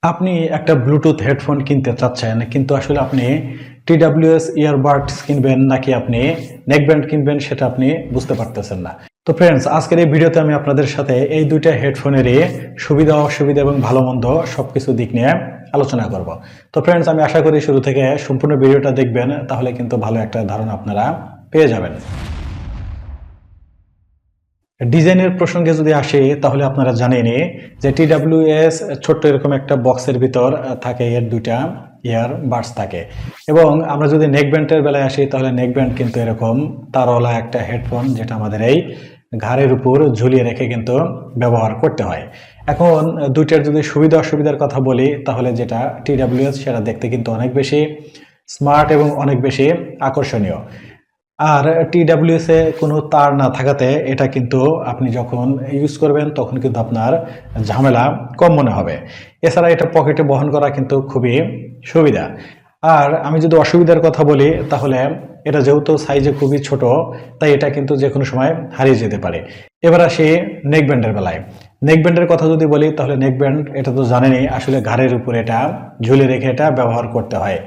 আপনি একটা Bluetooth headphone কিনতে চাচ্ছেন, কিন্তু আসলে আপনি TWS ইয়ারবাডস কিনবেন নাকি আপনি নেকব্যান্ড কিনবেন সেটা আপনি বুঝতে পারতেছেন না। তো ফ্রেন্ডস, আজকের এই ভিডিওতে আমি আপনাদের সাথে এই দুইটা হেডফোনেরই সুবিধা অসুবিধা এবং ভালো মন্দ সবকিছু দিক নিয়ে আলোচনা করব। তো ফ্রেন্ডস, আমি আশা করি শুরু থেকে সম্পূর্ণ ভিডিওটা দেখবেন, তাহলে কিন্তু ভালো একটা ধারণা আপনারা পেয়ে যাবেন। ডিজাইনের প্রসঙ্গে যদি আসে তাহলে আপনারা জানেনই যে TWS ছোট্ট এরকম একটা বক্সের ভিতর থাকে, এর দুইটা ইয়ারবাডস থাকে। এবং আমরা যদি নেকব্যান্ডের বেলায় আসি তাহলে নেকব্যান্ড কিন্তু এরকম তারওয়ালা একটা হেডফোন, যেটা আমাদের এই ঘাড়ের উপর ঝুলিয়ে রেখে কিন্তু ব্যবহার করতে হয়। এখন দুইটার যদি সুবিধা অসুবিধার কথা বলি তাহলে যেটা TWS সেটা দেখতে কিন্তু অনেক বেশি স্মার্ট এবং অনেক বেশি আকর্ষণীয়। আর TWS এ কোনো তার না থাকাতে এটা কিন্তু আপনি যখন ইউজ করবেন তখন কিন্তু আপনার ঝামেলা কম মনে হবে। এছাড়া এটা পকেটে বহন করা কিন্তু খুবই সুবিধা। আর আমি যদি অসুবিধার কথা বলি তাহলে এটা যেহেতু সাইজে খুবই ছোট, তাই এটা কিন্তু যে কোনো সময় হারিয়ে যেতে পারে। এবার আসি নেকব্যান্ডের বেলায়। নেকব্যান্ডের কথা যদি বলি তাহলে নেকব্যান্ড এটা তো জানেনই, আসলে ঘাড়ের উপরে এটা ঝুলে রেখে এটা ব্যবহার করতে হয়।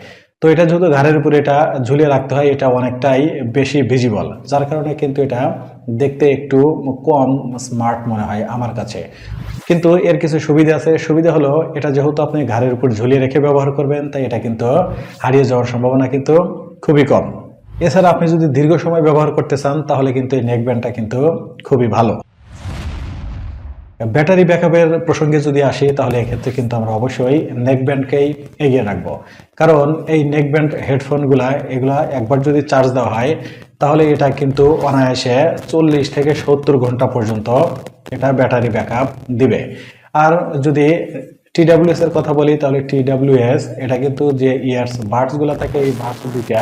তো এটা যেহেতু ঘাড়ের উপরে এটা ঝুলিয়ে রাখতে হয়, এটা অনেকটাই বেশি ভিজিবল, যার কারণে কিন্তু এটা দেখতে একটু কম স্মার্ট মনে হয় আমার কাছে। কিন্তু এর কিছু সুবিধা আছে। সুবিধা হলো এটা যেহেতু আপনি ঘাড়ের উপর ঝুলিয়ে রেখে ব্যবহার করবেন, তাই এটা কিন্তু হারিয়ে যাওয়ার সম্ভাবনা কিন্তু খুবই কম। এছাড়া আপনি যদি দীর্ঘ সময় ব্যবহার করতে চান তাহলে কিন্তু এই নেকব্যান্ডটা কিন্তু খুবই ভালো। ব্যাটারি ব্যাকআপের প্রসঙ্গে যদি আসি তাহলে এক্ষেত্রে কিন্তু আমরা অবশ্যই নেকব্যান্ডকেই এগিয়ে রাখবো। কারণ এই নেকব্যান্ড হেডফোনগুলা এগুলা একবার যদি চার্জ দেওয়া হয় তাহলে এটা কিন্তু অনায়াসে 40 থেকে 70 ঘন্টা পর্যন্ত এটা ব্যাটারি ব্যাকআপ দিবে। আর যদি TWS এর কথা বলি তাহলে TWS এটা কিন্তু যে বাডসগুলো থাকে, এই বাডস দুইটা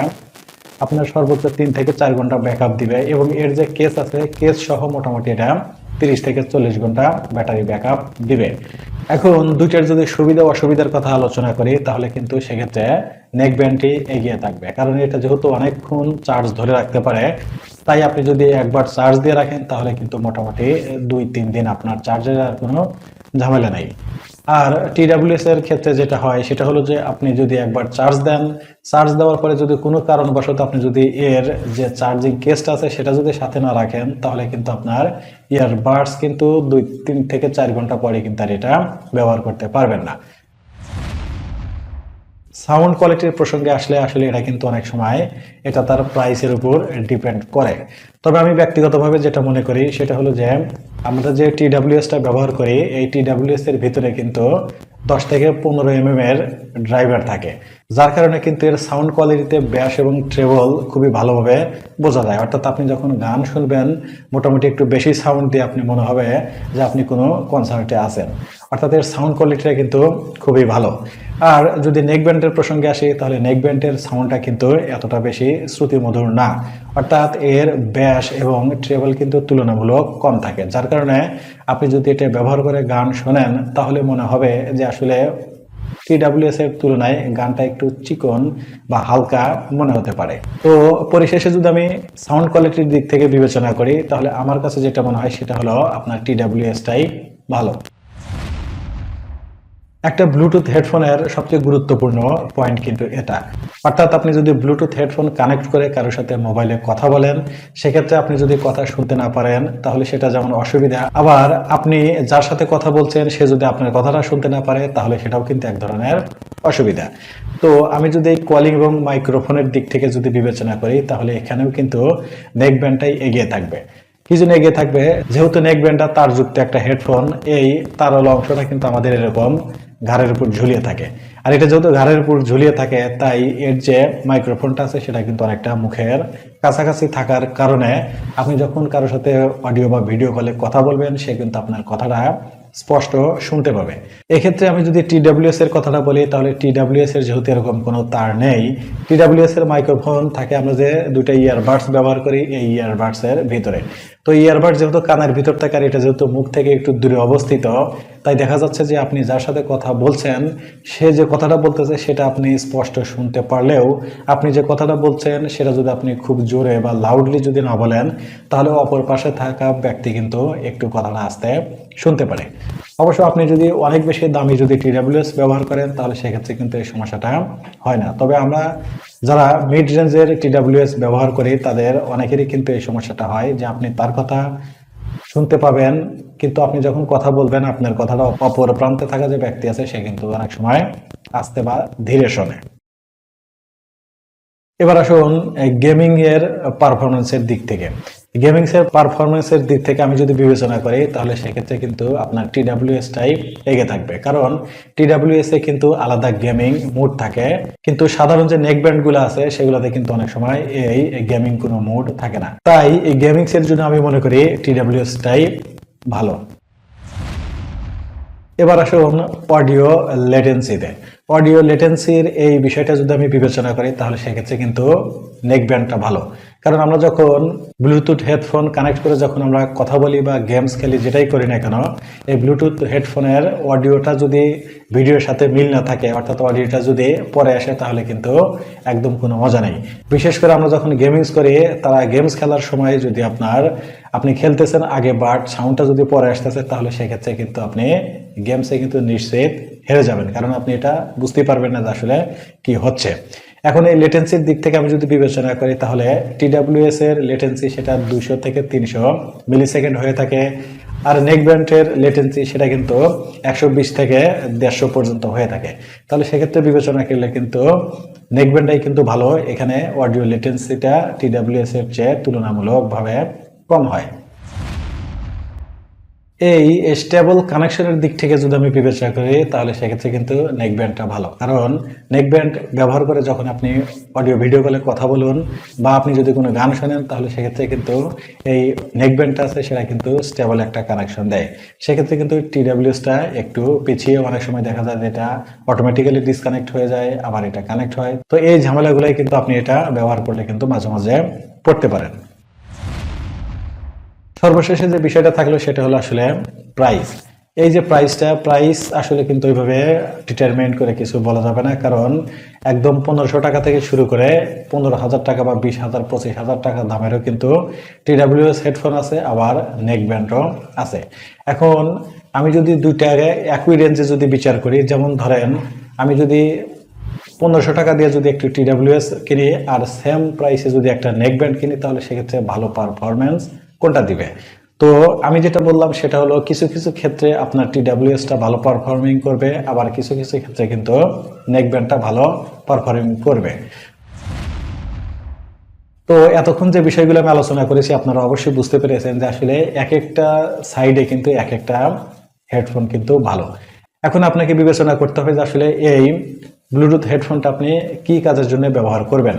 আপনার সর্বোচ্চ 3 থেকে 4 ঘন্টা ব্যাকআপ দিবে, এবং এর যে কেস আছে কেস সহ মোটামুটি এটা 30 থেকে 40 ঘন্টা ব্যাটারি ব্যাকআপ দিবে। এখন দুইটার যদি সুবিধা অসুবিধার কথা আলোচনা করি তাহলে কিন্তু সেক্ষেত্রে নেকব্যান্ডটি এগিয়ে থাকবে, কারণ এটা যেহেতু অনেকক্ষণ চার্জ ধরে রাখতে পারে, তাই আপনি যদি একবার চার্জ দিয়ে রাখেন তাহলে কিন্তু মোটামুটি 2-3 দিন আপনার চার্জের আর কোনো ঝামেলা নেই। আর TWS এর ক্ষেত্রে যেটা হয় সেটা হলো যে আপনি যদি একবার চার্জ দেন, চার্জ দেওয়ার পরে যদি কোনো কারণবশত আপনি যদি এর যে চার্জিং কেসটা আছে সেটা যদি সাথে না রাখেন তাহলে কিন্তু আপনার ইয়ারবাডস কিন্তু 2-3 থেকে 4 ঘন্টা পরে কিন্তু আর এটা ব্যবহার করতে পারবেন না। সাউন্ড কোয়ালিটির প্রসঙ্গে আসলে এটা কিন্তু অনেক সময় এটা তার প্রাইসের উপর ডিপেন্ড করে। তবে আমি ব্যক্তিগতভাবে যেটা মনে করি সেটা হলো যে আমরা যে TWSটা ব্যবহার করি, এই TWS এর ভিতরে কিন্তু 10 থেকে 15 mm এর ড্রাইভার থাকে, যার কারণে কিন্তু এর সাউন্ড কোয়ালিটিতে ব্যাস এবং ট্রেবল খুবই ভালোভাবে বোঝা যায়। অর্থাৎ আপনি যখন গান শুনবেন মোটামুটি একটু বেশি সাউন্ড দিয়ে আপনি মনে হবে যে আপনি কোনো কনসার্টে আছেন। অর্থাৎ এর সাউন্ড কোয়ালিটিটা কিন্তু খুবই ভালো। আর যদি নেকব্যান্ডের প্রসঙ্গে আসি তাহলে নেকব্যান্ডের সাউন্ডটা কিন্তু এতটা বেশি শ্রুতিমধুর না, অর্থাৎ এর ব্যাস এবং ট্রেবল কিন্তু তুলনামূলক কম থাকে, যার কারণে আপনি যদি এটা ব্যবহার করে গান শোনেন তাহলে মনে হবে যে আসলে TWS এর তুলনায় গানটা একটু চিকন বা হালকা মনে হতে পারে। তো পরিশেষে যদি আমি সাউন্ড কোয়ালিটির দিক থেকে বিবেচনা করি তাহলে আমার কাছে যেটা মনে হয় সেটা হলো আপনার TWSটাই ভালো। একটা ব্লুটুথ হেডফোনের সবচেয়ে গুরুত্বপূর্ণ পয়েন্ট কিন্তু এটা, অর্থাৎ আপনি যদি ব্লুটুথ হেডফোন কানেক্ট করে কারোর সাথে মোবাইলে কথা বলেন, সেক্ষেত্রে আপনি যদি কথা শুনতে না পারেন তাহলে সেটা যেমন অসুবিধা, আবার আপনি যার সাথে কথা বলছেন সে যদি আপনার কথাটা শুনতে না পারে তাহলে সেটাও কিন্তু এক ধরনের অসুবিধা। তো আমি যদি এই কলিং এবং মাইক্রোফোনের দিক থেকে যদি বিবেচনা করি তাহলে এখানেও কিন্তু নেকব্যান্ডটাই এগিয়ে থাকবে। কি জন্য এগিয়ে থাকবে? যেহেতু নেকব্যান্ডটা তারযুক্ত একটা হেডফোন, এই তারওয়ালা অংশটা কিন্তু আমাদের এরকম ঘাড়ের উপর ঝুলিয়ে থাকে। আর এটা যেহেতু ঘাড়ের উপর ঝুলিয়ে থাকে তাই এর যে মাইক্রোফোনটা আছে সেটা কিন্তু অনেকটা মুখের কাছাকাছি থাকার কারণে আপনি যখন কারোর সাথে অডিও বা ভিডিও কলে কথা বলবেন সে কিন্তু আপনার কথাটা স্পষ্ট শুনতে পাবে। এক্ষেত্রে আমি যদি TWS এর কথাটা বলি তাহলে TWS এর যেহেতু এরকম কোনো তার নেই, TWS এর মাইক্রোফোন থাকে আমরা যে দুটা ইয়ারবাডস ব্যবহার করি এই ইয়ারবাডস এর ভিতরে। তো ইয়ারবাড যেহেতু কানের ভিতর থাকে আর এটা যেহেতু মুখ থেকে একটু দূরে অবস্থিত, তাই দেখা যাচ্ছে যে আপনি যার সাথে কথা বলছেন সে যে কথাটা বলতেছে সেটা আপনি স্পষ্ট শুনতে পারলেও আপনি যে কথাটা বলছেন সেটা যদি আপনি খুব জোরে বা লাউডলি যদি না বলেন তাহলে অপর পাশে থাকা ব্যক্তি কিন্তু একটু কথাটা আস্তে শুনতে পারে। অবশ্য আপনি যদি অনেক বেশি দামি যদি TWS ব্যবহার করেন তাহলে সেক্ষেত্রে কিন্তু এই সমস্যাটা হয় না। তবে আমরা যারা মিড রেঞ্জের TWS ব্যবহার করি তাদের অনেকেরই কিন্তু এই সমস্যাটা হয় যে আপনি তার কথা শুনতে পাবেন কিন্তু আপনি যখন কথা বলবেন আপনার কথাটা অপর প্রান্তে থাকা যে ব্যক্তি আছে সে কিন্তু অনেক সময় আস্তে বা ধীরে শোনে। এবার আসুন গেমিং এর পারফরমেন্সের দিক থেকে। পারফরমেন্সের দিক থেকে আমি যদি বিবেচনা করি তাহলে সেক্ষেত্রে কিন্তু আপনার TWS টাই এগিয়ে থাকবে, কারণ TWS এ কিন্তু আলাদা গেমিং মোড থাকে, কিন্তু সাধারণ যে নেক ব্যান্ড গুলো আছে সেগুলোতে কিন্তু অনেক সময় এই গেমিং কোনো মোড থাকে না। তাই এই গেমিংস এর জন্য আমি মনে করি TWS টাই ভালো। এবার আসুন অডিও লেটেন্সিতে। অডিও লেটেন্সির এই বিষয়টা যদি আমি বিবেচনা করি তাহলে সেক্ষেত্রে কিন্তু নেক ব্যান্ডটা ভালো, কারণ আমরা যখন ব্লুটুথ হেডফোন কানেক্ট করে যখন আমরা কথা বলি বা গেমস খেলি যেটাই করি না কেন, এই ব্লুটুথ হেডফোনের অডিওটা যদি ভিডিওর সাথে মিল না থাকে অর্থাৎ অডিওটা যদি পরে আসে তাহলে কিন্তু একদম কোনো মজা নেই। বিশেষ করে আমরা যখন গেমিংস করি তারা গেমস খেলার সময় যদি আপনি খেলতেছেন আগে বাট সাউন্ডটা যদি পরে আসতেছে তাহলে সেক্ষেত্রে কিন্তু আপনি গেমসে কিন্তু নিশ্চিত হেরে যাবেন, কারণ আপনি এটা বুঝতেই পারবেন না যে আসলে কি হচ্ছে। এখন এই লেটেন্সির দিক থেকে আমি যদি বিবেচনা করি তাহলে TWS এর লেটেন্সি সেটা 200 থেকে 300 মিলি সেকেন্ড হয়ে থাকে, আর নেক ব্যান্ডের লেটেন্সি সেটা কিন্তু 120 থেকে 150 পর্যন্ত হয়ে থাকে। তাহলে সেক্ষেত্রে বিবেচনা করলে কিন্তু নেক ব্যান্ডটাই কিন্তু ভালো, এখানে অডিও লেটেন্সিটা TWS এর চেয়ে তুলনামূলকভাবে কম হয়। এই স্টেবল কানেকশনের দিক থেকে যদি আমি বিবেচনা করি তাহলে সেক্ষেত্রে কিন্তু নেক ব্যান্ডটা ভালো, কারণ নেক ব্যান্ড ব্যবহার করে যখন আপনি অডিও ভিডিও কলে কথা বলুন বা আপনি যদি কোনো গান শোনেন তাহলে সেক্ষেত্রে কিন্তু এই নেক ব্যান্ডটা আছে সেটা কিন্তু স্টেবল একটা কানেকশন দেয়। সেক্ষেত্রে কিন্তু TWSটা একটু পিছিয়ে অনেক সময় দেখা যায় যে এটা অটোমেটিক্যালি ডিসকানেক্ট হয়ে যায়, আবার এটা কানেক্ট হয়। তো এই ঝামেলাগুলাই কিন্তু আপনি এটা ব্যবহার করলে কিন্তু মাঝে মাঝে পড়তে পারেন। সর্বশেষে যে বিষয়টা থাকলো সেটা হলো আসলে প্রাইস। এই যে প্রাইস আসলে কিন্তু ওইভাবে ডিটারমাইন করে কিছু বলা যাবে না, কারণ একদম 1500 টাকা থেকে শুরু করে 15,000 টাকা বা 20,000 25,000 টাকা দামেরও কিন্তু TWS হেডফোন আছে, আবার নেক ব্যান্ডও আছে। এখন আমি যদি দুইটাকে একই রেঞ্জে যদি বিচার করি, যেমন ধরেন আমি যদি 1500 টাকা দিয়ে যদি একটু TWS কিনি আর সেম প্রাইসে যদি একটা নেক ব্যান্ড কিনি তাহলে সেক্ষেত্রে ভালো পারফরমেন্স কোনটা দিবে? তো আমি যেটা বললাম সেটা হলো কিছু কিছু ক্ষেত্রে আপনার TWSটা ভালো পারফর্মিং করবে, আবার কিছু কিছু ক্ষেত্রে কিন্তু নেক ব্যান্ডটা ভালো পারফর্মিং করবে। তো এতক্ষণ যে বিষয়গুলো আমি আলোচনা করেছি আপনারা অবশ্যই বুঝতে পেরেছেন যে আসলে এক একটা সাইডে কিন্তু এক একটা হেডফোন কিন্তু ভালো। এখন আপনাকে বিবেচনা করতে হবে যে আসলে এই ব্লুটুথ হেডফোনটা আপনি কি কাজের জন্য ব্যবহার করবেন।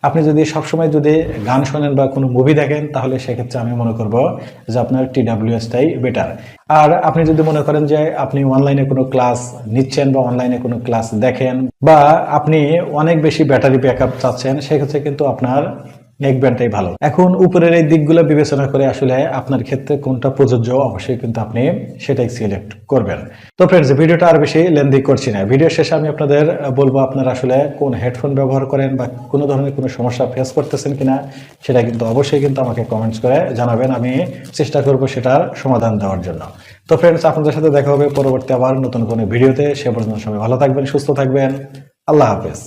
আপনি যদি সবসময় যদি গান শোনেন বা কোনো মুভি দেখেন তাহলে সেক্ষেত্রে আমি মনে করব যে আপনার TWSটাই বেটার। আর আপনি যদি মনে করেন যে আপনি অনলাইনে কোনো ক্লাস নিচ্ছেন বা অনলাইনে কোনো ক্লাস দেখেন বা আপনি অনেক বেশি ব্যাটারি ব্যাকআপ চাচ্ছেন সেক্ষেত্রে কিন্তু আপনার নেক ব্যান্ডটাই ভালো। এখন উপরের এই দিকগুলো বিবেচনা করে আসলে আপনার ক্ষেত্রে কোনটা প্রযোজ্য অবশ্যই কিন্তু আপনি সেটাই সিলেক্ট করবেন। তো ফ্রেন্ডস, ভিডিওটা আর বেশি লেন্দি করছি না। ভিডিও শেষে আমি আপনাদের বলবো আপনারা আসলে কোন হেডফোন ব্যবহার করেন বা কোনো ধরনের কোনো সমস্যা ফেস করতেছেন কিনা সেটা কিন্তু অবশ্যই কিন্তু আমাকে কমেন্টস করে জানাবেন, আমি চেষ্টা করব সেটার সমাধান দেওয়ার জন্য। তো ফ্রেন্ডস, আপনাদের সাথে দেখা হবে পরবর্তী আবার নতুন কোনো ভিডিওতে। সে পর্যন্ত সবাই ভালো থাকবেন, সুস্থ থাকবেন। আল্লাহ হাফেজ।